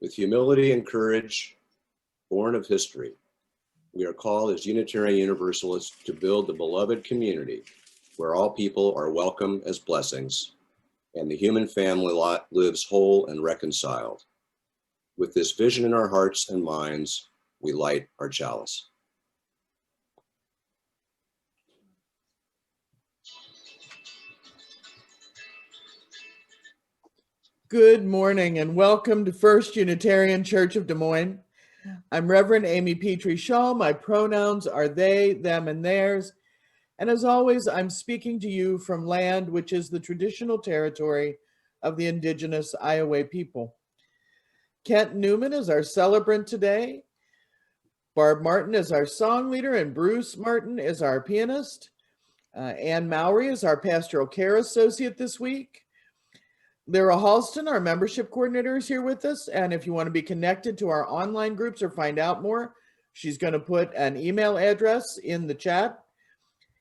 With humility and courage, born of history, we are called as Unitarian Universalists to build the beloved community where all people are welcome as blessings and the human family lives whole and reconciled. With this vision in our hearts and minds, we light our chalice. Good morning and welcome to First Unitarian Church of Des Moines. I'm Reverend Amy Petrie Shaw. My pronouns are they, them, and theirs. And as always, I'm speaking to you from land which is the traditional territory of the indigenous Iowa people. Kent Newman is our celebrant today. Barb Martin is our song leader and Bruce Martin is our pianist. Ann Mowry is our pastoral care associate this week. Lyra Halston, our membership coordinator, is here with us. And if you want to be connected to our online groups or find out more, she's going to put an email address in the chat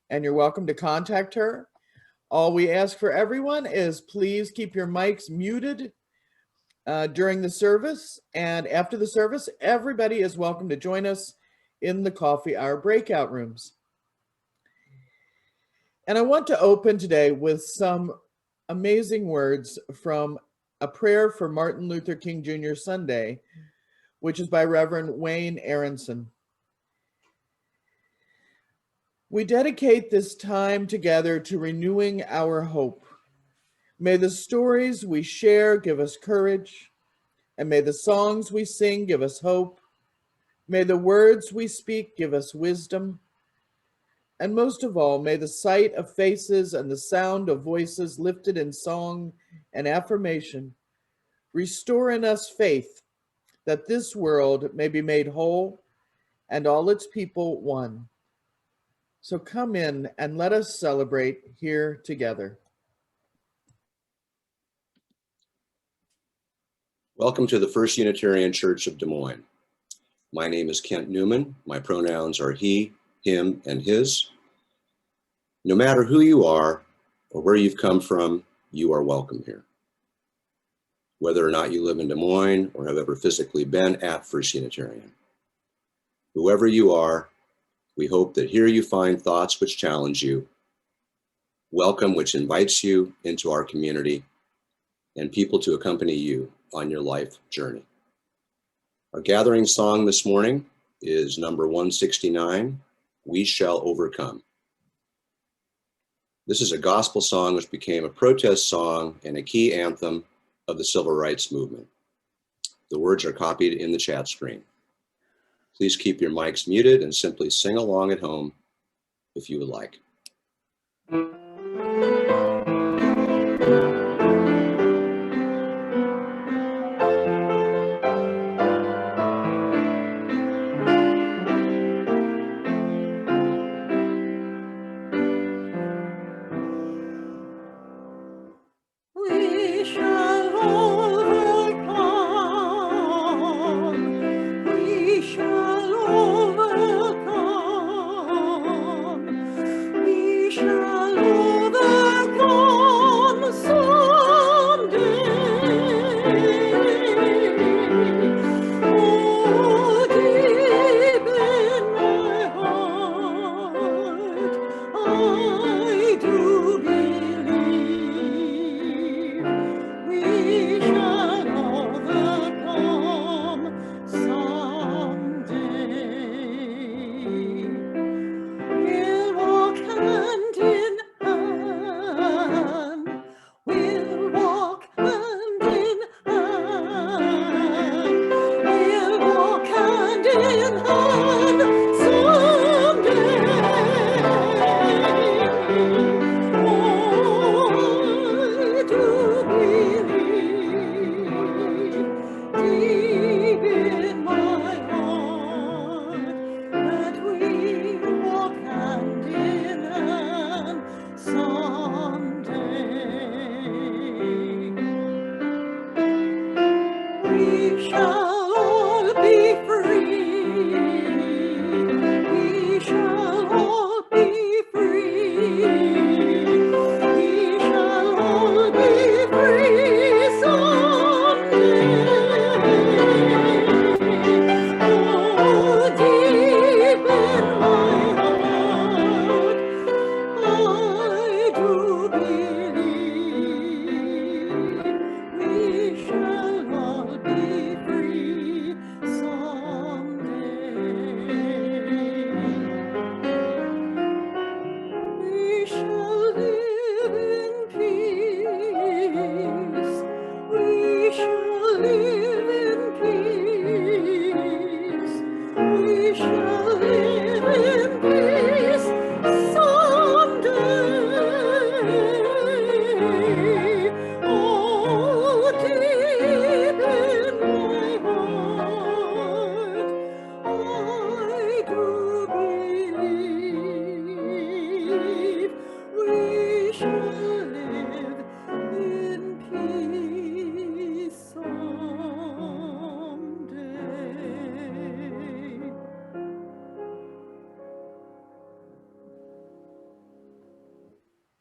and you're welcome to contact her. All we ask for everyone is please keep your mics muted during the service. And after the service, everybody is welcome to join us in the coffee hour breakout rooms. And I want to open today with some amazing words from a prayer for Martin Luther King Jr. Sunday, which is by Reverend Wayne Aronson. We dedicate this time together to renewing our hope. May the stories we share give us courage, and may the songs we sing give us hope. May the words we speak give us wisdom. And most of all, may the sight of faces and the sound of voices lifted in song and affirmation restore in us faith that this world may be made whole and all its people one. So come in and let us celebrate here together. Welcome to the First Unitarian Church of Des Moines. My name is Kent Newman. My pronouns are he, him, and his. No matter who you are or where you've come from, you are welcome here. Whether or not you live in Des Moines or have ever physically been at First Unitarian. Whoever you are, we hope that here you find thoughts which challenge you, welcome which invites you into our community, and people to accompany you on your life journey. Our gathering song this morning is number 169, We Shall Overcome. This is a gospel song which became a protest song and a key anthem of the civil rights movement. The words are copied in the chat screen. Please keep your mics muted and simply sing along at home if you would like. We shall overcome.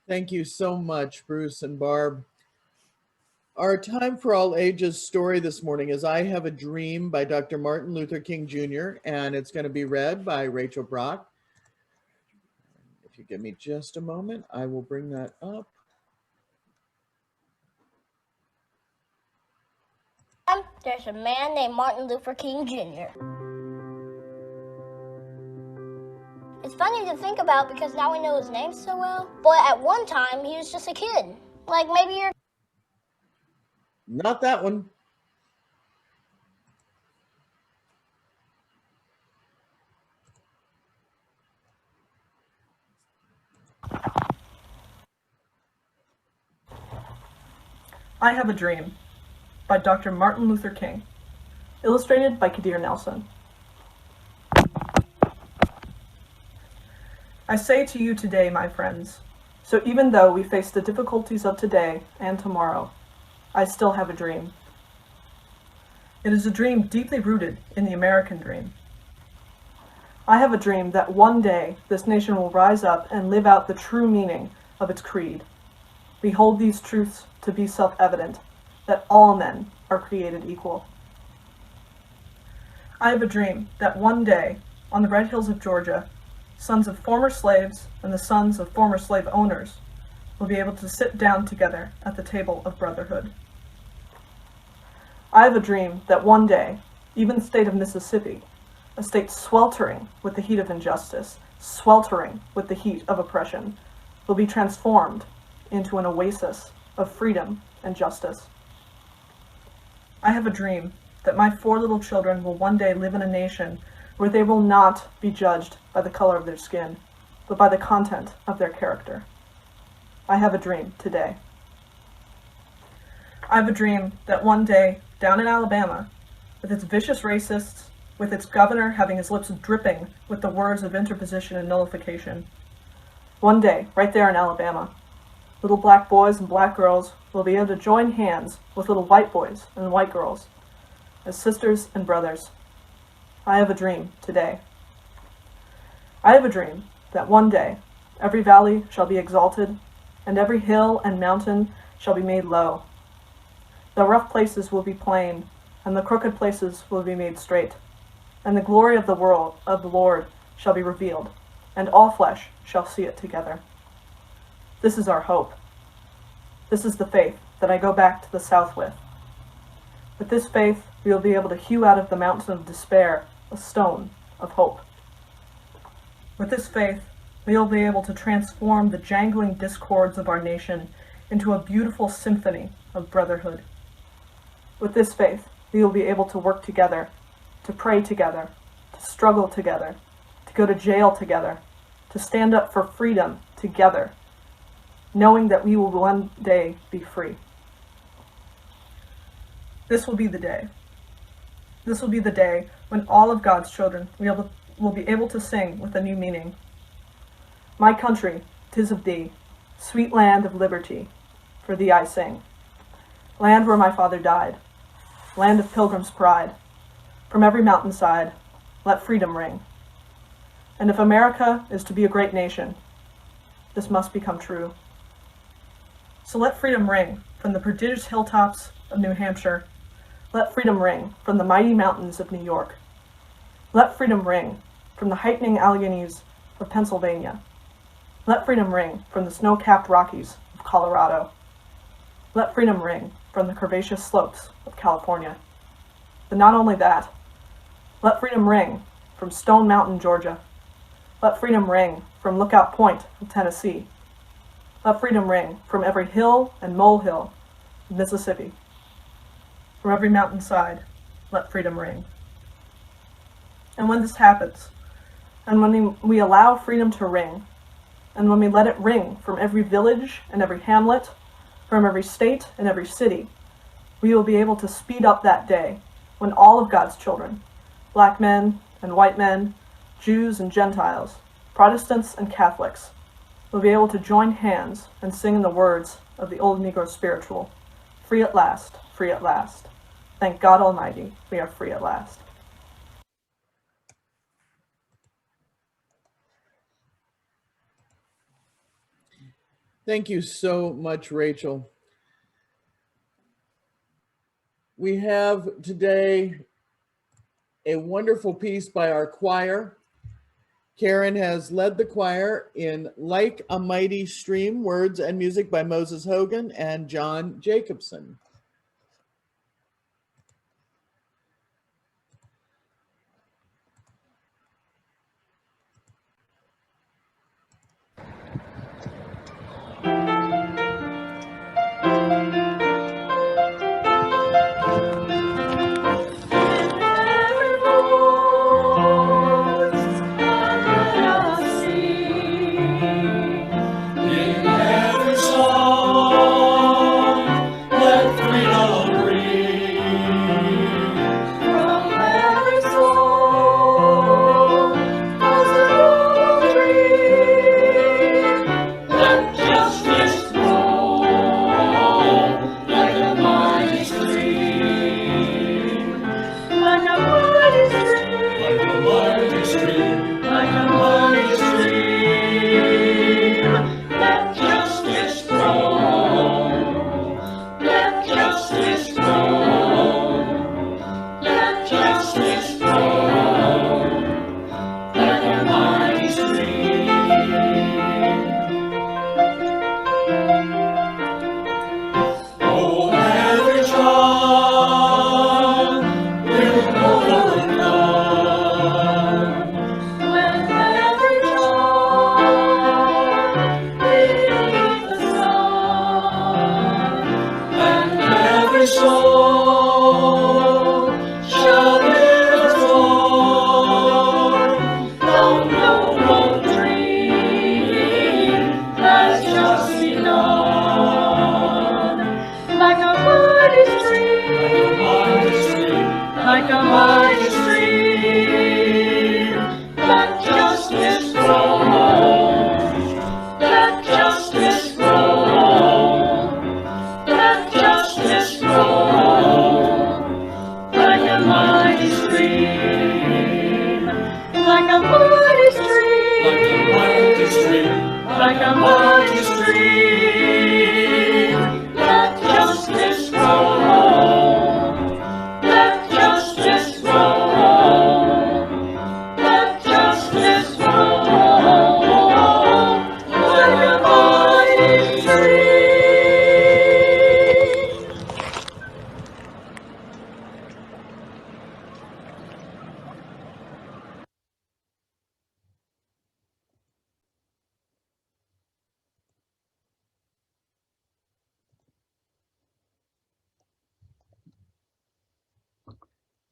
Thank you so much, Bruce and Barb. Our Time for All Ages story this morning is I Have a Dream by Dr. Martin Luther King Jr., and it's going to be read by Rachel Brock. If you give me just a moment, I will bring that up. There's a man named Martin Luther King Jr. It's funny to think about because now we know his name so well, but at one time he was just a kid. Like maybe you're... Not that one. I Have a Dream by Dr. Martin Luther King, illustrated by Khadir Nelson. I say to you today, my friends, so even though we face the difficulties of today and tomorrow, I still have a dream. It is a dream deeply rooted in the American dream. I have a dream that one day this nation will rise up and live out the true meaning of its creed. We hold these truths to be self-evident, that all men are created equal. I have a dream that one day, on the red hills of Georgia, sons of former slaves and the sons of former slave owners will be able to sit down together at the table of brotherhood. I have a dream that one day, even the state of Mississippi, a state sweltering with the heat of injustice, sweltering with the heat of oppression, will be transformed into an oasis of freedom and justice. I have a dream that my 4 little children will one day live in a nation where they will not be judged by the color of their skin, but by the content of their character. I have a dream today. I have a dream that one day, down in Alabama, with its vicious racists, with its governor having his lips dripping with the words of interposition and nullification, one day, right there in Alabama, little black boys and black girls will be able to join hands with little white boys and white girls as sisters and brothers. I have a dream today. I have a dream that one day every valley shall be exalted and every hill and mountain shall be made low. The rough places will be plain and the crooked places will be made straight, and the glory of the world of the Lord shall be revealed, and all flesh shall see it together. This is our hope. This is the faith that I go back to the South with. With this faith, we will be able to hew out of the mountain of despair a stone of hope. With this faith, we will be able to transform the jangling discords of our nation into a beautiful symphony of brotherhood. With this faith, we will be able to work together, to pray together, to struggle together, to go to jail together, to stand up for freedom together, knowing that we will one day be free. This will be the day. This will be the day when all of God's children will be able to sing with a new meaning. My country, 'tis of thee, sweet land of liberty, for thee I sing. Land where my father died, land of pilgrim's pride, from every mountainside, let freedom ring. And if America is to be a great nation, this must become true. So let freedom ring from the prodigious hilltops of New Hampshire. Let freedom ring from the mighty mountains of New York. Let freedom ring from the heightening Alleghenies of Pennsylvania. Let freedom ring from the snow-capped Rockies of Colorado. Let freedom ring from the curvaceous slopes of California. But not only that, let freedom ring from Stone Mountain, Georgia. Let freedom ring from Lookout Point of Tennessee. Let freedom ring from every hill and molehill of Mississippi. From every mountainside, let freedom ring. And when this happens, and when we allow freedom to ring, and when we let it ring from every village and every hamlet, from every state and every city, we will be able to speed up that day when all of God's children, black men and white men, Jews and Gentiles, Protestants and Catholics, will be able to join hands and sing in the words of the old Negro spiritual, free at last, free at last. Thank God Almighty, we are free at last. Thank you so much, Rachel. We have today a wonderful piece by our choir. Karen has led the choir in Like a Mighty Stream, words and music by Moses Hogan and John Jacobson.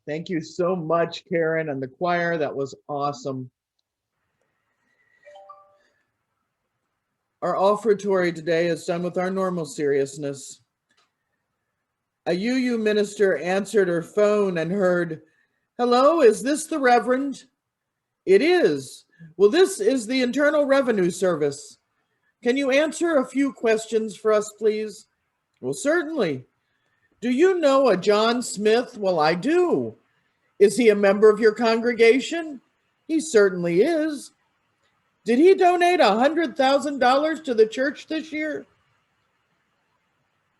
Thank you so much, Karen and the choir. That was awesome. Our offertory today is done with our normal seriousness. A UU minister answered her phone and heard, "Hello, is this the Reverend?" "It is." "Well, this is the Internal Revenue Service. Can you answer a few questions for us, please?" "Well, certainly." "Do you know a John Smith?" "Well, I do." "Is he a member of your congregation?" "He certainly is." "Did he donate $100,000 to the church this year?"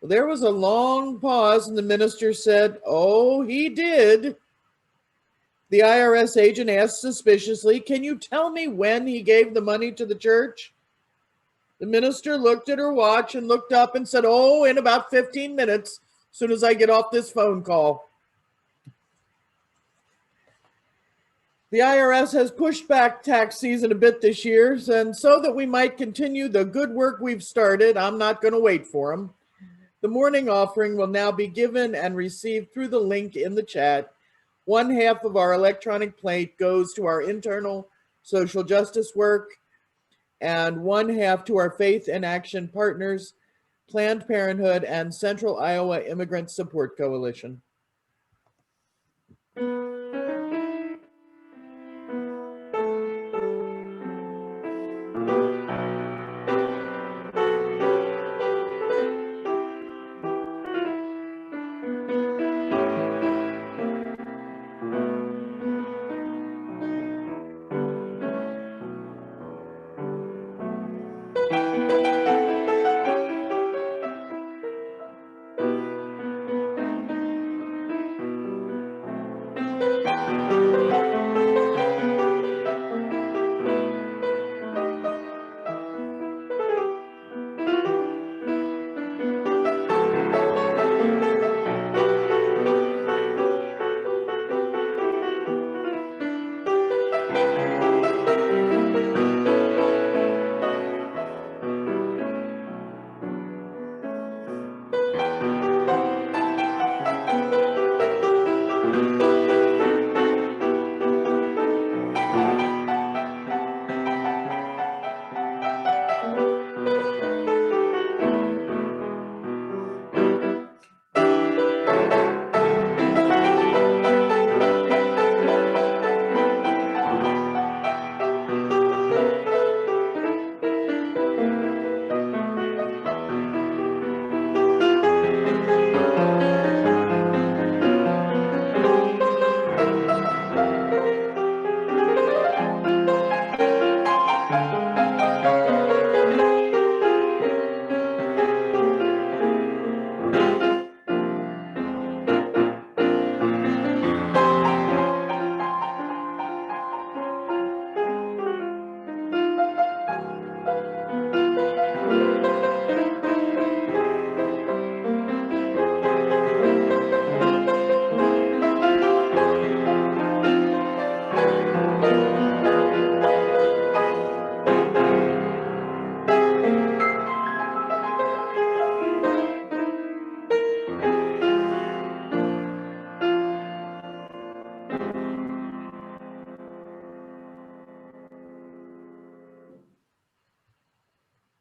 Well, there was a long pause, and the minister said, "Oh, he did." The IRS agent asked suspiciously, "Can you tell me when he gave the money to the church?" The minister looked at her watch and looked up and said, "Oh, in about 15 minutes, as soon as I get off this phone call." The IRS has pushed back tax season a bit this year, and so that we might continue the good work we've started, I'm not going to wait for them. The morning offering will now be given and received through the link in the chat. One half of our electronic plate goes to our internal social justice work, and one half to our Faith in Action partners, Planned Parenthood and Central Iowa Immigrant Support Coalition.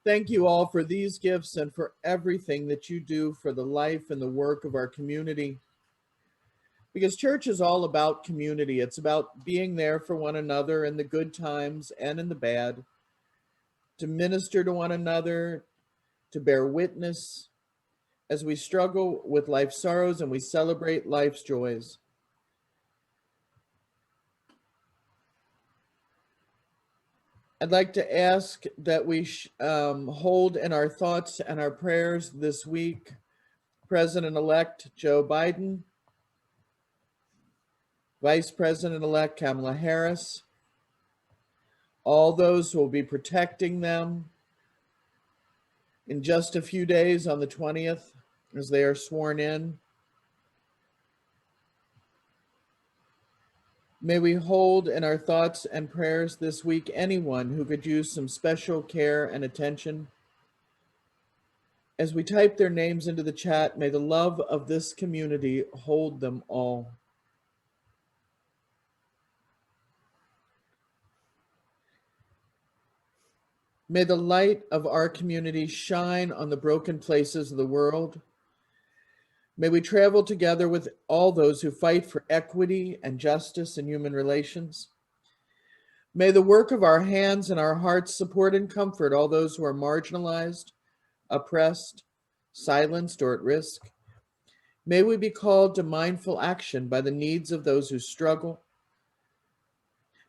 Thank you all for these gifts and for everything that you do for the life and the work of our community. Because church is all about community. It's about being there for one another in the good times and in the bad, to minister to one another, to bear witness as we struggle with life's sorrows and we celebrate life's joys. I'd like to ask that we hold in our thoughts and our prayers this week President-elect Joe Biden, Vice President-elect Kamala Harris, all those who will be protecting them in just a few days on the 20th as they are sworn in. May we hold in our thoughts and prayers this week anyone who could use some special care and attention. As we type their names into the chat, may the love of this community hold them all. May the light of our community shine on the broken places of the world. May we travel together with all those who fight for equity and justice in human relations. May the work of our hands and our hearts support and comfort all those who are marginalized, oppressed, silenced, or at risk. May we be called to mindful action by the needs of those who struggle.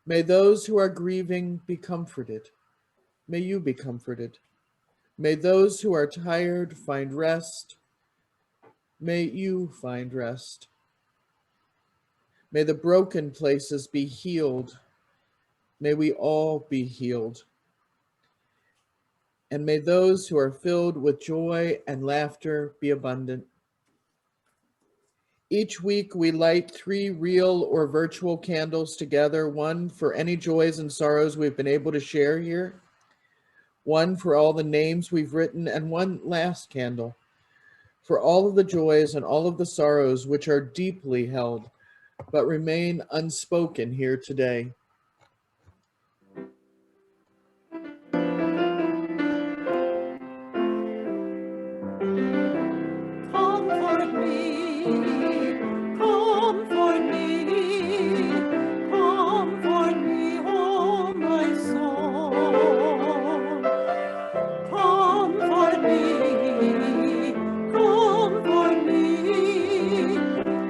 May those who are grieving be comforted. May you be comforted. May those who are tired find rest. May you find rest. May the broken places be healed. May we all be healed. And may those who are filled with joy and laughter be abundant. Each week we light 3 real or virtual candles together, one for any joys and sorrows we've been able to share here, one for all the names we've written, and one last candle for all of the joys and all of the sorrows which are deeply held, but remain unspoken here today. Comfort me, comfort me, comfort me, oh my soul. Comfort me, comfort me,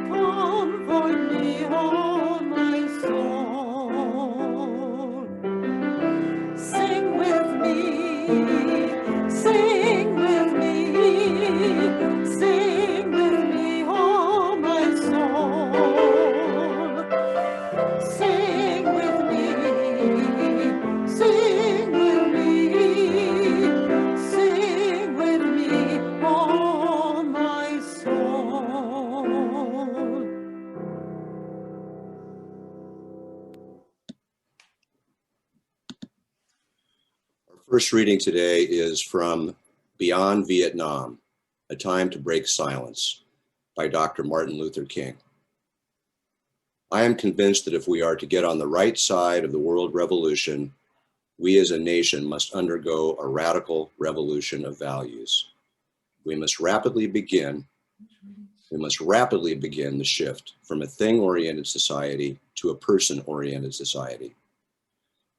comfort me, oh my soul. Sing with me, sing with me, sing with me, oh my soul. Sing with me, sing with me, sing with me, oh my soul. Our first reading today is from Beyond Vietnam, A Time to Break Silence by Dr. Martin Luther King. I am convinced that if we are to get on the right side of the world revolution, we as a nation must undergo a radical revolution of values. We must rapidly begin the shift from a thing-oriented society to a person-oriented society.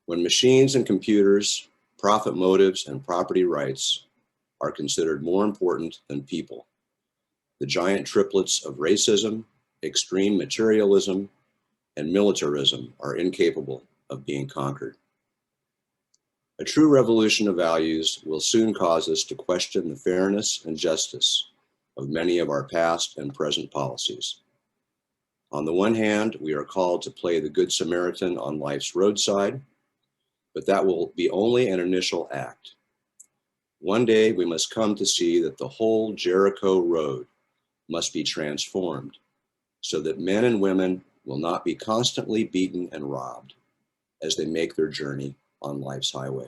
When machines and computers, profit motives, and property rights are considered more important than people, the giant triplets of racism, extreme materialism, and militarism are incapable of being conquered. A true revolution of values will soon cause us to question the fairness and justice of many of our past and present policies. On the one hand, we are called to play the Good Samaritan on life's roadside, but that will be only an initial act. One day we must come to see that the whole Jericho road must be transformed so that men and women will not be constantly beaten and robbed as they make their journey on life's highway.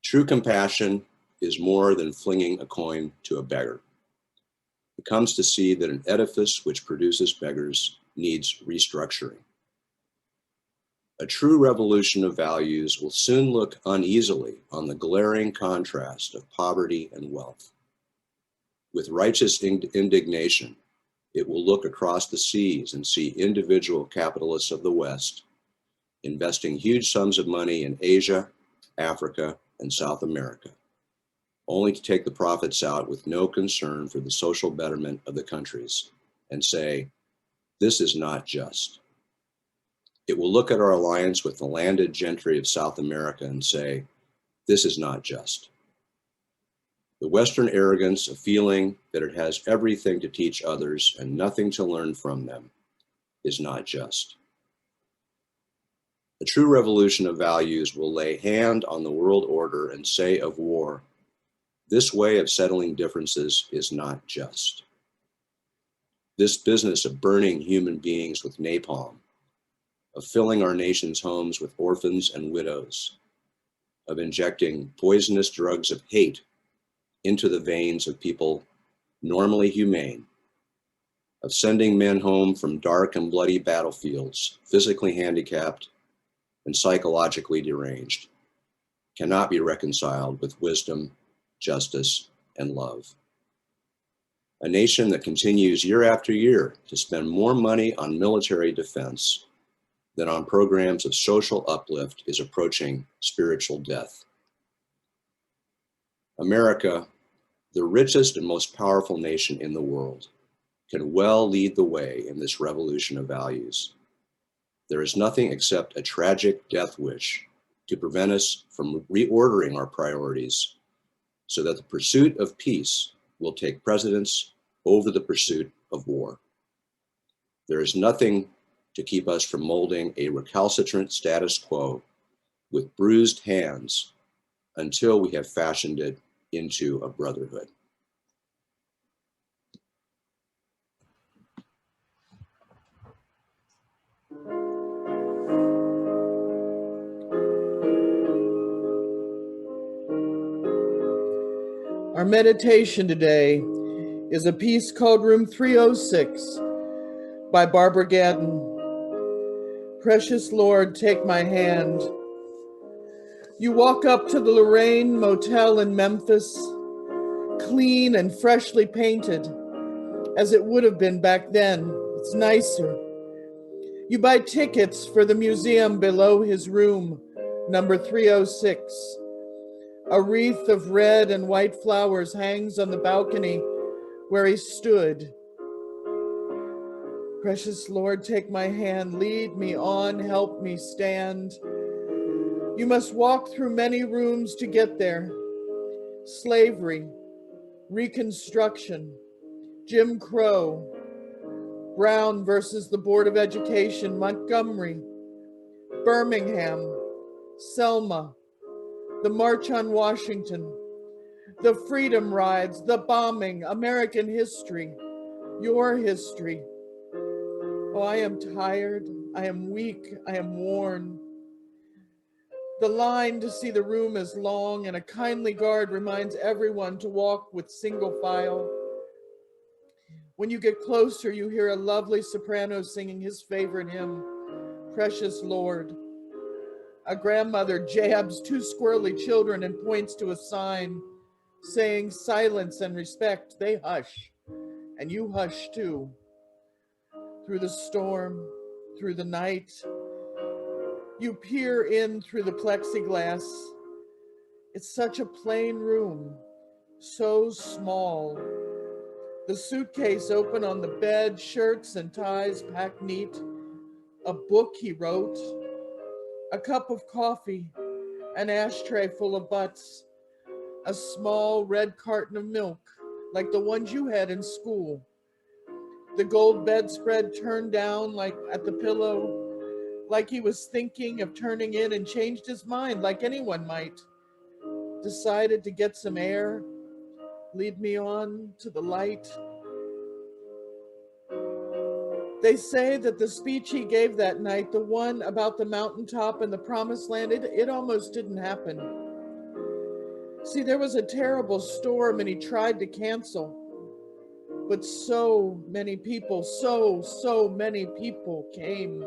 True compassion is more than flinging a coin to a beggar. It comes to see that an edifice which produces beggars needs restructuring. A true revolution of values will soon look uneasily on the glaring contrast of poverty and wealth. With righteous indignation, it will look across the seas and see individual capitalists of the West investing huge sums of money in Asia, Africa, and South America, only to take the profits out with no concern for the social betterment of the countries and say, this is not just. It will look at our alliance with the landed gentry of South America and say, this is not just. The Western arrogance of feeling that it has everything to teach others and nothing to learn from them is not just. A true revolution of values will lay hand on the world order and say of war, this way of settling differences is not just. This business of burning human beings with napalm, of filling our nation's homes with orphans and widows, of injecting poisonous drugs of hate into the veins of people normally humane, of sending men home from dark and bloody battlefields, physically handicapped and psychologically deranged, cannot be reconciled with wisdom, justice, and love. A nation that continues year after year to spend more money on military defense than on programs of social uplift is approaching spiritual death. America, the richest and most powerful nation in the world, can well lead the way in this revolution of values. There is nothing except a tragic death wish to prevent us from reordering our priorities so that the pursuit of peace will take precedence over the pursuit of war. There is nothing to keep us from molding a recalcitrant status quo with bruised hands until we have fashioned it into a brotherhood. Our meditation today is a piece called Room 306 by Barbara Gadden. Precious Lord, take my hand. You walk up to the Lorraine Motel in Memphis, clean and freshly painted, as it would have been back then. It's nicer. You buy tickets for the museum below his room, number 306. A wreath of red and white flowers hangs on the balcony where he stood. Precious Lord, take my hand, lead me on, help me stand. You must walk through many rooms to get there. Slavery, Reconstruction, Jim Crow, Brown versus the Board of Education, Montgomery, Birmingham, Selma, the March on Washington, the Freedom Rides, the bombing, American history, your history. Oh, I am tired, I am weak, I am worn. The line to see the room is long, and a kindly guard reminds everyone to walk with single file. When you get closer, you hear a lovely soprano singing his favorite hymn, Precious Lord. A grandmother jabs two squirrely children and points to a sign saying silence and respect. They hush, and you hush too. Through the storm, through the night, you peer in through the plexiglass. It's such a plain room, so small. The suitcase open on the bed, shirts and ties packed neat, a book he wrote, a cup of coffee, an ashtray full of butts, a small red carton of milk, like the ones you had in school. The gold bedspread turned down like at the pillow, like he was thinking of turning in and changed his mind like anyone might. Decided to get some air, lead me on to the light. They say that the speech he gave that night, the one about the mountaintop and the promised land, it almost didn't happen. See, there was a terrible storm and he tried to cancel. But so many people, so many people came.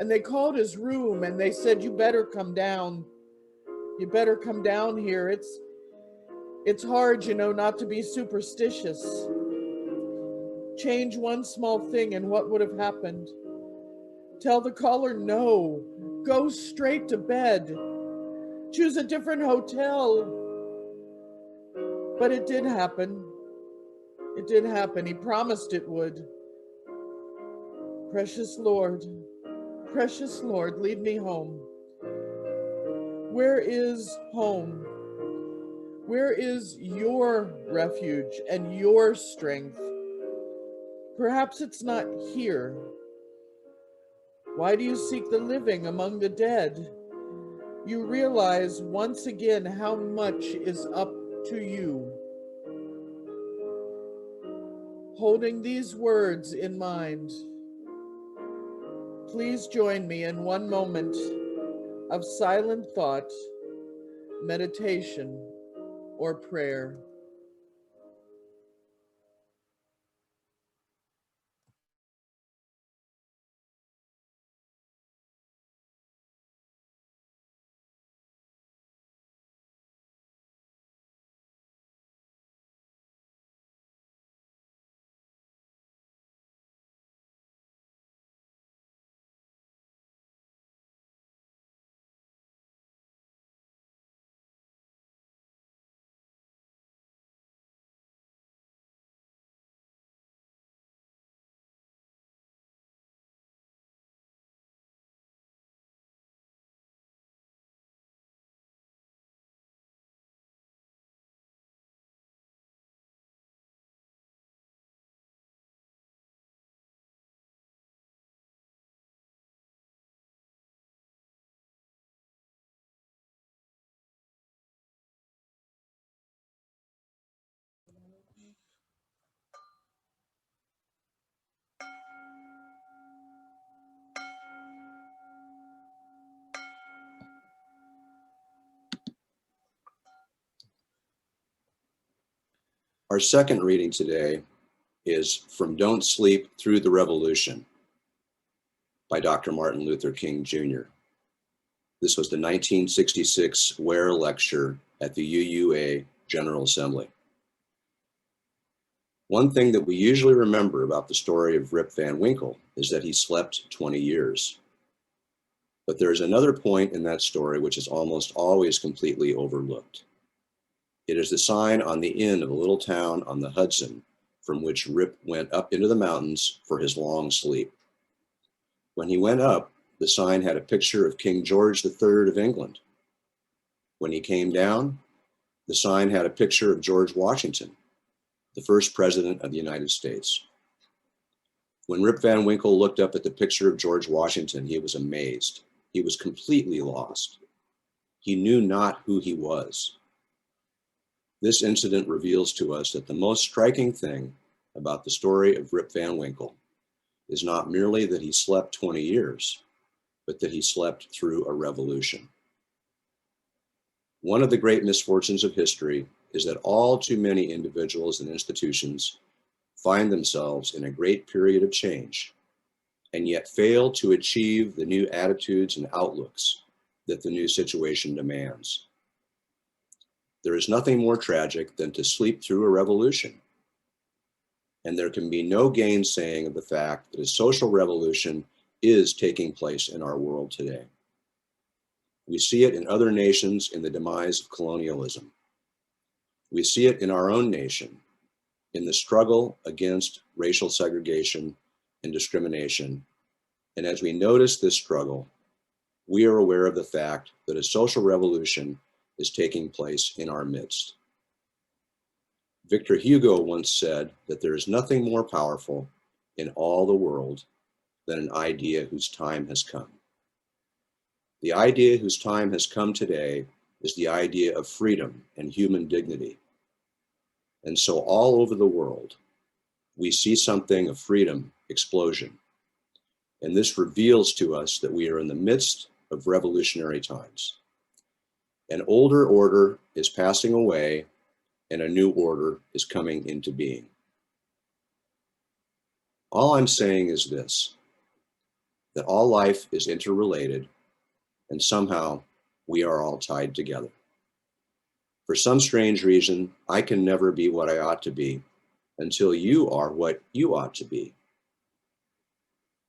And they called his room and they said, "You better come down. You better come down here. It's hard, not to be superstitious. Change one small thing and what would have happened? Tell the caller no. Go straight to bed. Choose a different hotel." But it did happen. It did happen. He promised it would. Precious Lord, lead me home. Where is home? Where is your refuge and your strength? Perhaps it's not here. Why do you seek the living among the dead? You realize once again how much is up to you. Holding these words in mind, please join me in one moment of silent thought, meditation, or prayer. Our second reading today is from Don't Sleep Through the Revolution by Dr. Martin Luther King Jr. This was the 1966 Ware Lecture at the UUA General Assembly. One thing that we usually remember about the story of Rip Van Winkle is that he slept 20 years. But there is another point in that story which is almost always completely overlooked. It is the sign on the inn of a little town on the Hudson from which Rip went up into the mountains for his long sleep. When he went up, the sign had a picture of King George III of England. When he came down, the sign had a picture of George Washington, the first president of the United States. When Rip Van Winkle looked up at the picture of George Washington, he was amazed. He was completely lost. He knew not who he was. This incident reveals to us that the most striking thing about the story of Rip Van Winkle is not merely that he slept 20 years, but that he slept through a revolution. One of the great misfortunes of history is that all too many individuals and institutions find themselves in a great period of change and yet fail to achieve the new attitudes and outlooks that the new situation demands. There is nothing more tragic than to sleep through a revolution. And there can be no gainsaying of the fact that a social revolution is taking place in our world today. We see it in other nations in the demise of colonialism. We see it in our own nation, in the struggle against racial segregation and discrimination. And as we notice this struggle, we are aware of the fact that a social revolution is taking place in our midst. Victor Hugo once said that there is nothing more powerful in all the world than an idea whose time has come. The idea whose time has come today is the idea of freedom and human dignity. And so all over the world, we see something of freedom explosion. And this reveals to us that we are in the midst of revolutionary times. An older order is passing away and a new order is coming into being. All I'm saying is this: that all life is interrelated and somehow we are all tied together. For some strange reason, I can never be what I ought to be until you are what you ought to be.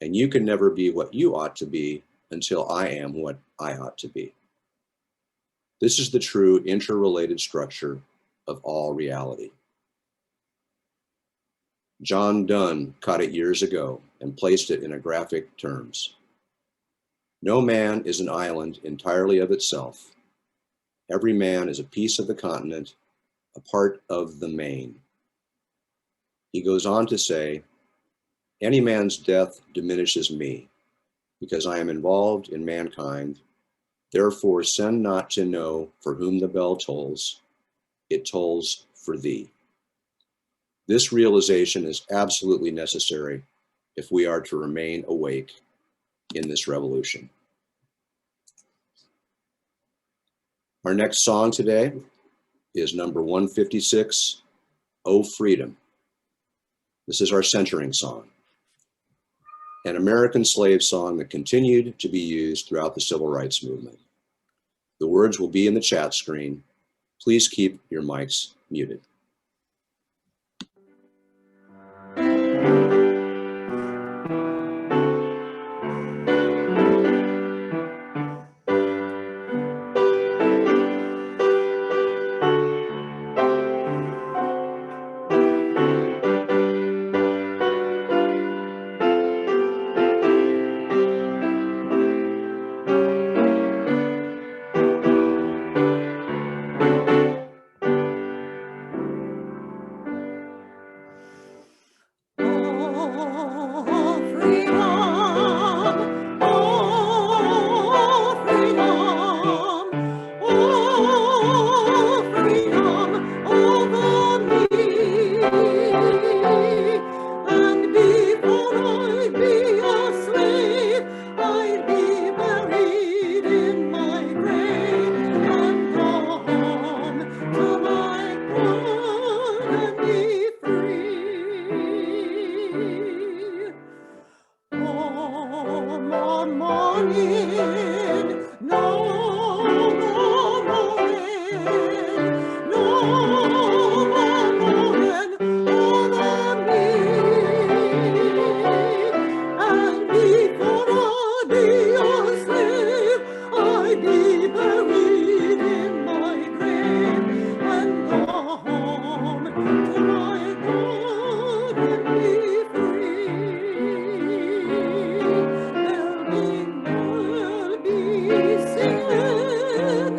And you can never be what you ought to be until I am what I ought to be. This is the true interrelated structure of all reality. John Donne caught it years ago and placed it in graphic terms. No man is an island entirely of itself. Every man is a piece of the continent, a part of the main. He goes on to say, any man's death diminishes me, because I am involved in mankind. Therefore send not to know for whom the bell tolls, it tolls for thee. This realization is absolutely necessary if we are to remain awake in this revolution. Our next song today is number 156, "Oh Freedom." This is our centering song, an American slave song that continued to be used throughout the civil rights movement. The words will be in the chat screen. Please keep your mics muted. Oh, freedom, oh, freedom, oh, freedom over me. And before I be a slave, I'd be buried in my grave and go home to my God and be free. Oh, more morning, no more morning, no more morning over me. And before I be a slave, I be buried in my grave and go home to my God and be free. There'll be singing,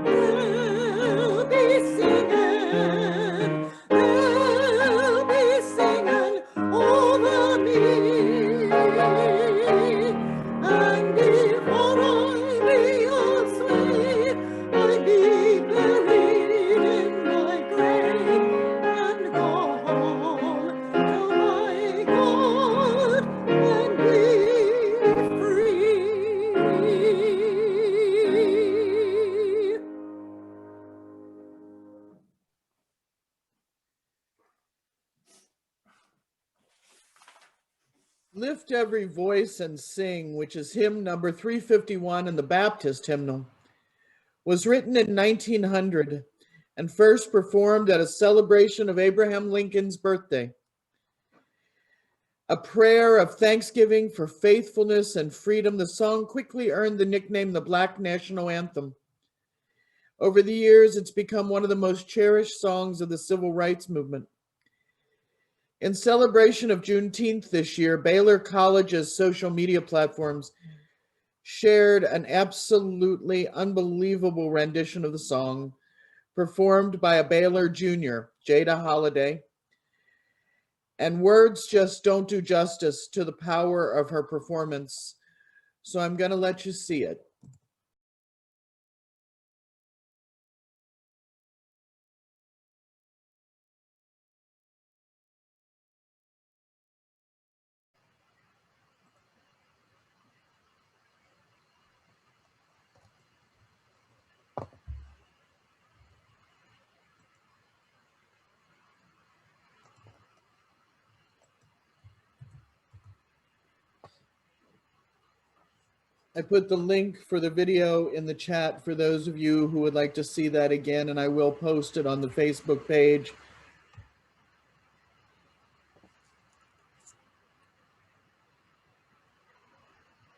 there'll be singing, there'll be singing over me. And before I be a slave, I'd be buried in my grave and go home to my God and be free. Lift every voice and sing, which is hymn number 351 in the Baptist hymnal, was written in 1900 and first performed at a celebration of Abraham Lincoln's birthday. A prayer of thanksgiving for faithfulness and freedom, the song quickly earned the nickname the Black National Anthem. Over the years, it's become one of the most cherished songs of the civil rights movement. In celebration of Juneteenth this year, Baylor College's social media platforms shared an absolutely unbelievable rendition of the song performed by a Baylor junior, Jada Holiday. And words just don't do justice to the power of her performance. So I'm going to let you see it. I put the link for the video in the chat for those of you who would like to see that again, and I will post it on the Facebook page.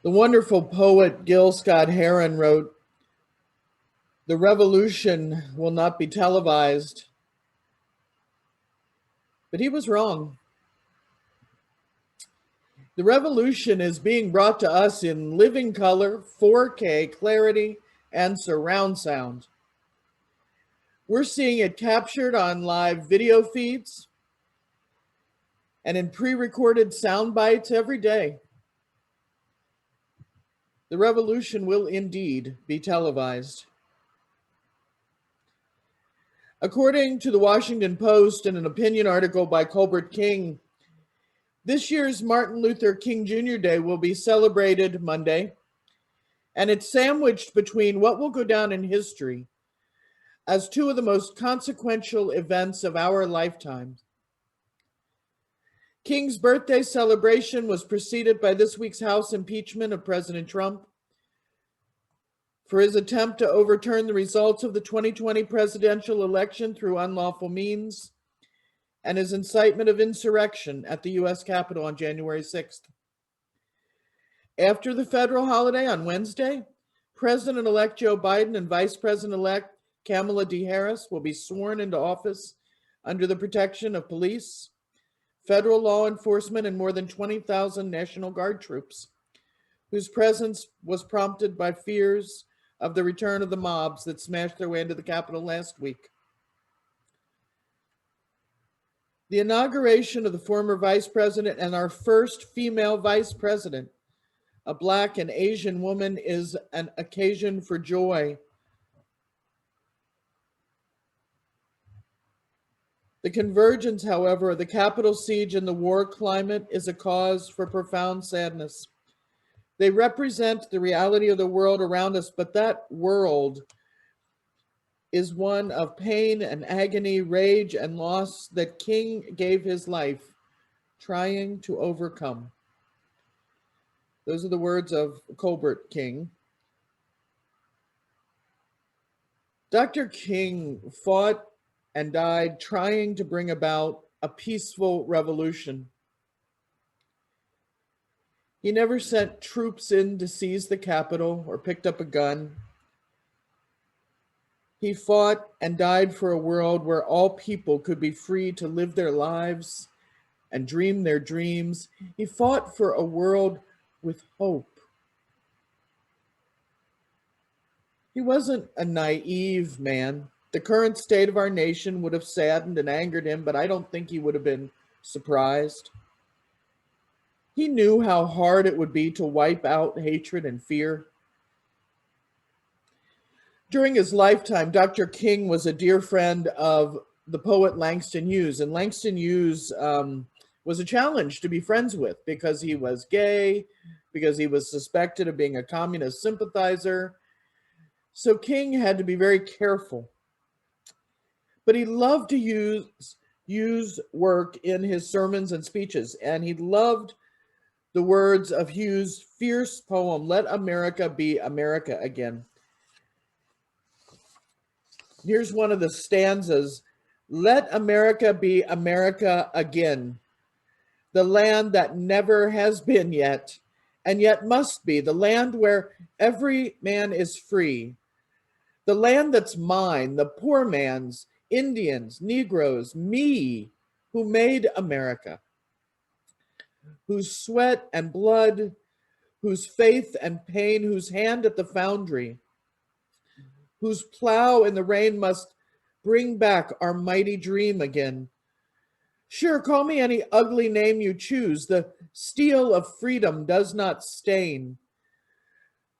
The wonderful poet Gil Scott Heron wrote, "The revolution will not be televised," but he was wrong. The revolution is being brought to us in living color, 4K clarity, and surround sound. We're seeing it captured on live video feeds and in pre-recorded sound bites every day. The revolution will indeed be televised. According to the Washington Post and an opinion article by Colbert King, this year's Martin Luther King Jr. Day will be celebrated Monday, and it's sandwiched between what will go down in history as two of the most consequential events of our lifetime. King's birthday celebration was preceded by this week's House impeachment of President Trump for his attempt to overturn the results of the 2020 presidential election through unlawful means, and his incitement of insurrection at the U.S. Capitol on January 6th. After the federal holiday on Wednesday, President-elect Joe Biden and Vice President-elect Kamala Harris will be sworn into office under the protection of police, federal law enforcement, and more than 20,000 National Guard troops, whose presence was prompted by fears of the return of the mobs that smashed their way into the Capitol last week. The inauguration of the former vice president and our first female vice president, a Black and Asian woman, is an occasion for joy. The convergence, however, of the Capitol siege and the war climate is a cause for profound sadness. They represent the reality of the world around us, but that world is one of pain and agony, rage and loss that King gave his life trying to overcome. Those are the words of Colbert King. Dr. King fought and died trying to bring about a peaceful revolution. He never sent troops in to seize the Capitol or picked up a gun. He fought and died for a world where all people could be free to live their lives and dream their dreams. He fought for a world with hope. He wasn't a naive man. The current state of our nation would have saddened and angered him, but I don't think he would have been surprised. He knew how hard it would be to wipe out hatred and fear. During his lifetime, Dr. King was a dear friend of the poet Langston Hughes, and Langston Hughes was a challenge to be friends with because he was gay, because he was suspected of being a communist sympathizer. So King had to be very careful. But he loved to use work in his sermons and speeches, and he loved the words of Hughes' fierce poem, "Let America Be America Again." Here's one of the stanzas. "Let America be America again, the land that never has been yet, and yet must be, the land where every man is free, the land that's mine, the poor man's, Indians, Negroes, me, who made America, whose sweat and blood, whose faith and pain, whose hand at the foundry, whose plow in the rain must bring back our mighty dream again. Sure, call me any ugly name you choose. The steel of freedom does not stain.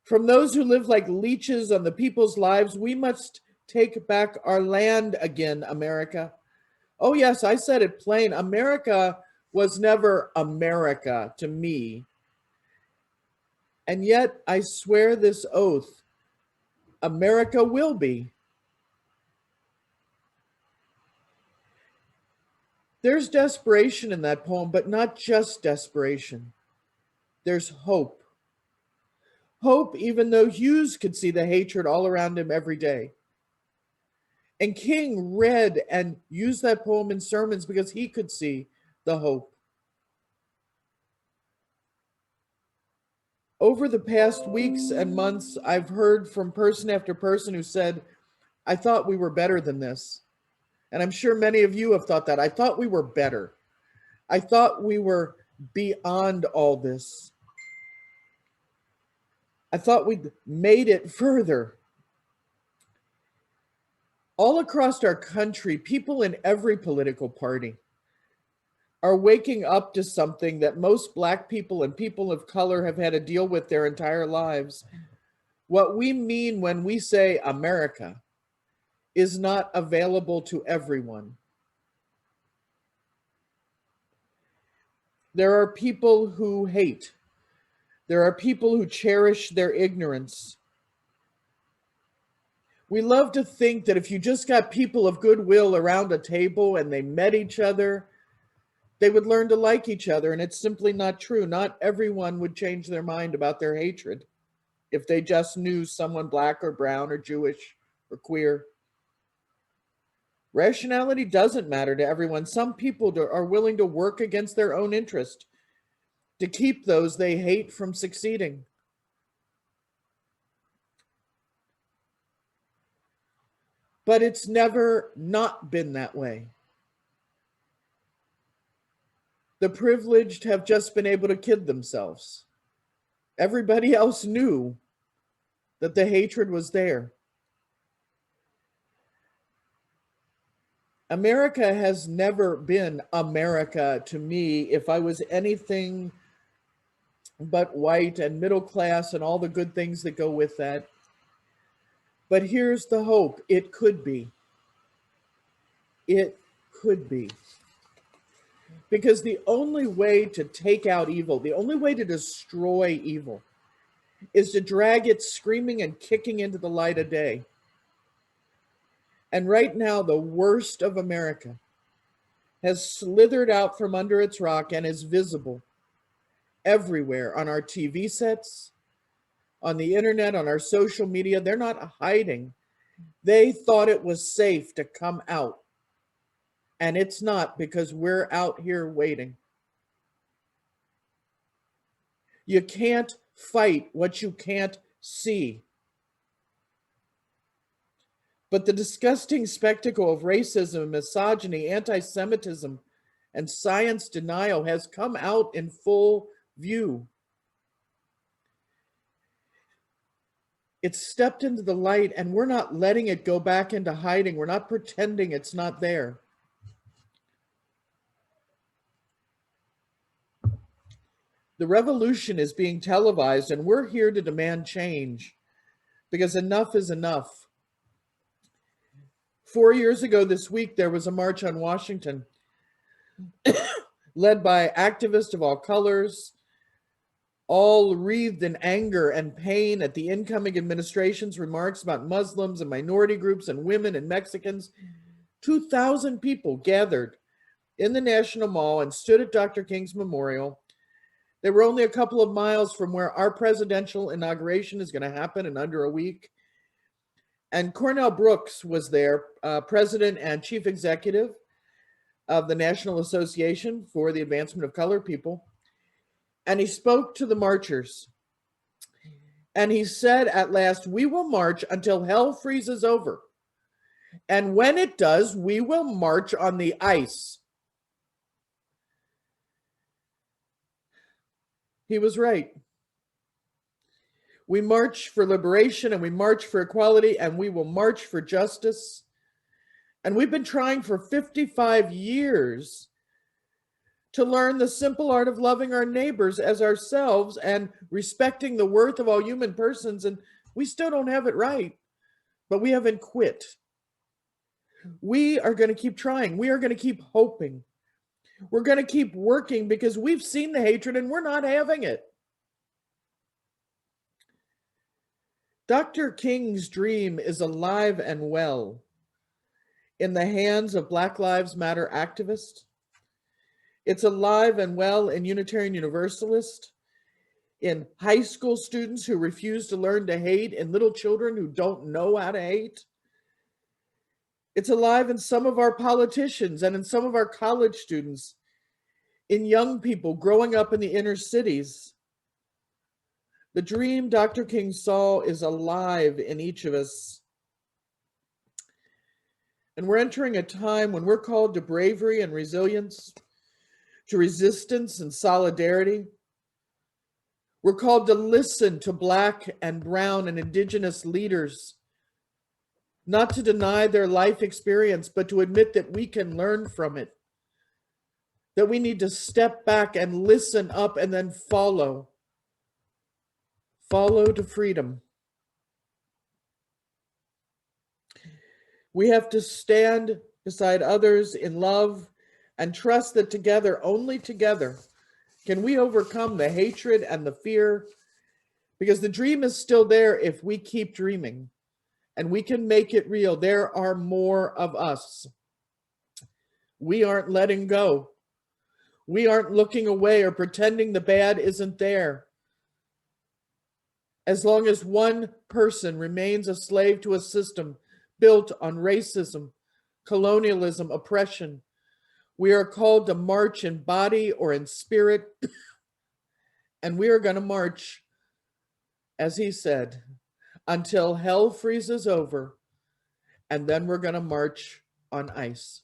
From those who live like leeches on the people's lives, we must take back our land again, America. Oh yes, I said it plain. America was never America to me. And yet I swear this oath, America will be. There's desperation in that poem, but not just desperation. There's hope. Hope, even though Hughes could see the hatred all around him every day. And King read and used that poem in sermons because he could see the hope. Over the past weeks and months, I've heard from person after person who said, I thought we were better than this. And I'm sure many of you have thought that. I thought we were better. I thought we were beyond all this. I thought we'd made it further. All across our country, people in every political party are waking up to something that most Black people and people of color have had to deal with their entire lives. What we mean when we say America is not available to everyone. There are people who hate. There are people who cherish their ignorance. We love to think that if you just got people of goodwill around a table and they met each other, they would learn to like each other, and it's simply not true. Not everyone would change their mind about their hatred if they just knew someone Black or brown or Jewish or queer. Rationality doesn't matter to everyone. Some people are willing to work against their own interest to keep those they hate from succeeding. But it's never not been that way. The privileged have just been able to kid themselves. Everybody else knew that the hatred was there. America has never been America to me if I was anything but white and middle class and all the good things that go with that. But here's the hope. It could be. It could be. Because the only way to take out evil, the only way to destroy evil, is to drag it screaming and kicking into the light of day. And right now, the worst of America has slithered out from under its rock and is visible everywhere on our TV sets, on the internet, on our social media. They're not hiding. They thought it was safe to come out. And it's not, because we're out here waiting. You can't fight what you can't see. But the disgusting spectacle of racism, misogyny, anti-Semitism, and science denial has come out in full view. It's stepped into the light, and we're not letting it go back into hiding. We're not pretending it's not there. The revolution is being televised, and we're here to demand change, because enough is enough. 4 years ago this week, there was a march on Washington led by activists of all colors, all wreathed in anger and pain at the incoming administration's remarks about Muslims and minority groups and women and Mexicans. 2,000 people gathered in the National Mall and stood at Dr. King's memorial. They were only a couple of miles from where our presidential inauguration is going to happen in under a week. And Cornell Brooks was there, president and chief executive of the National Association for the Advancement of Colored People. And he spoke to the marchers. And he said, at last, we will march until hell freezes over. And when it does, we will march on the ice. He was right. We march for liberation, and we march for equality, and we will march for justice. And we've been trying for 55 years to learn the simple art of loving our neighbors as ourselves and respecting the worth of all human persons. And we still don't have it right, but we haven't quit. We are going to keep trying. We are going to keep hoping. We're going to keep working, because we've seen the hatred and we're not having it. Dr. King's dream is alive and well in the hands of Black Lives Matter activists. It's alive and well in Unitarian Universalist, in high school students who refuse to learn to hate, and little children who don't know how to hate. It's alive in some of our politicians and in some of our college students, in young people growing up in the inner cities. The dream Dr. King saw is alive in each of us. And we're entering a time when we're called to bravery and resilience, to resistance and solidarity. We're called to listen to Black and Brown and Indigenous leaders, not to deny their life experience, but to admit that we can learn from it, that we need to step back and listen up and then follow to freedom. We have to stand beside others in love and trust that together, only together, can we overcome the hatred and the fear, because the dream is still there if we keep dreaming, and we can make it real. There are more of us. We aren't letting go. We aren't looking away or pretending the bad isn't there. As long as one person remains a slave to a system built on racism, colonialism, oppression, we are called to march in body or in spirit, and we are going to march, as he said, until hell freezes over, and then we're going to march on ice.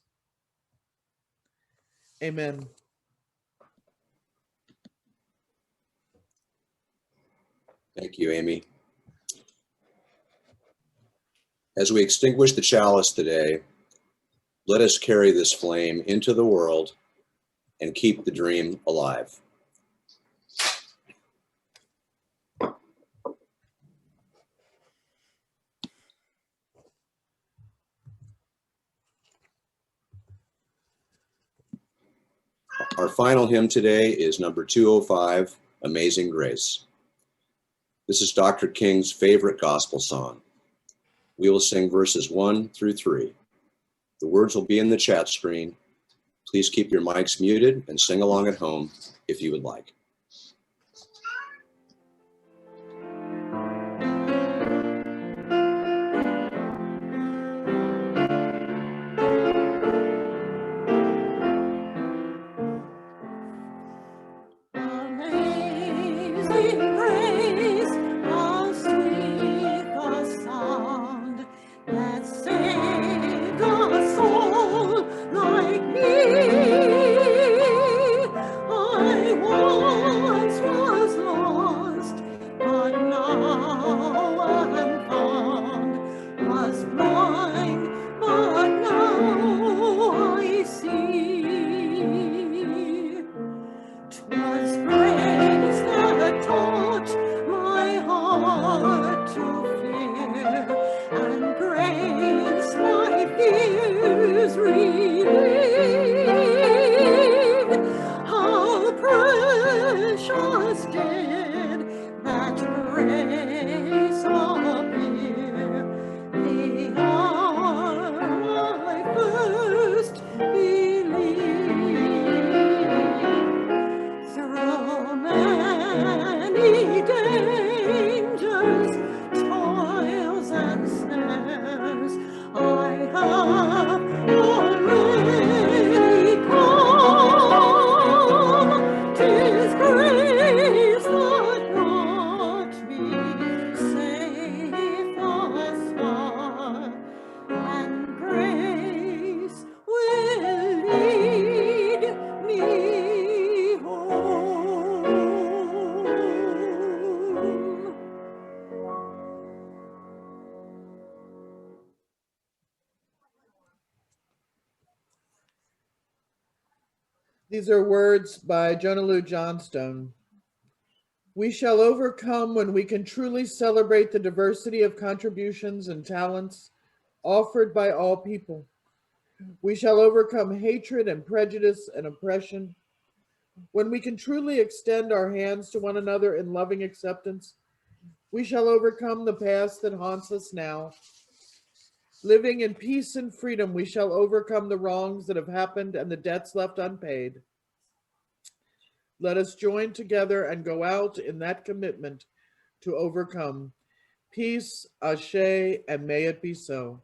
Amen. Thank you, Amy. As we extinguish the chalice today, let us carry this flame into the world and keep the dream alive. Our final hymn today is number 205, Amazing Grace. This is Dr. King's favorite gospel song. We will sing verses 1 through 3. The words will be in the chat screen. Please keep your mics muted and sing along at home if you would like. Amazing grace, how sweet the sound that saved a soul like me. I once was lost, but now I'm found. Was blind, but now I see. 'Twas grace that taught my heart to fear, and grace my fears relieved. How precious did that grace appear the hour I first believed. Through many dangers, toils, and snares, I have already come. 'Tis grace that brought me safe thus far, and grace will lead me home. These are words by Jonah Lou Johnstone. We shall overcome when we can truly celebrate the diversity of contributions and talents offered by all people. We shall overcome hatred and prejudice and oppression when we can truly extend our hands to one another in loving acceptance. We shall overcome the past that haunts us now. Living in peace and freedom, we shall overcome the wrongs that have happened and the debts left unpaid. Let us join together and go out in that commitment to overcome. Peace, Ashe, and may it be so.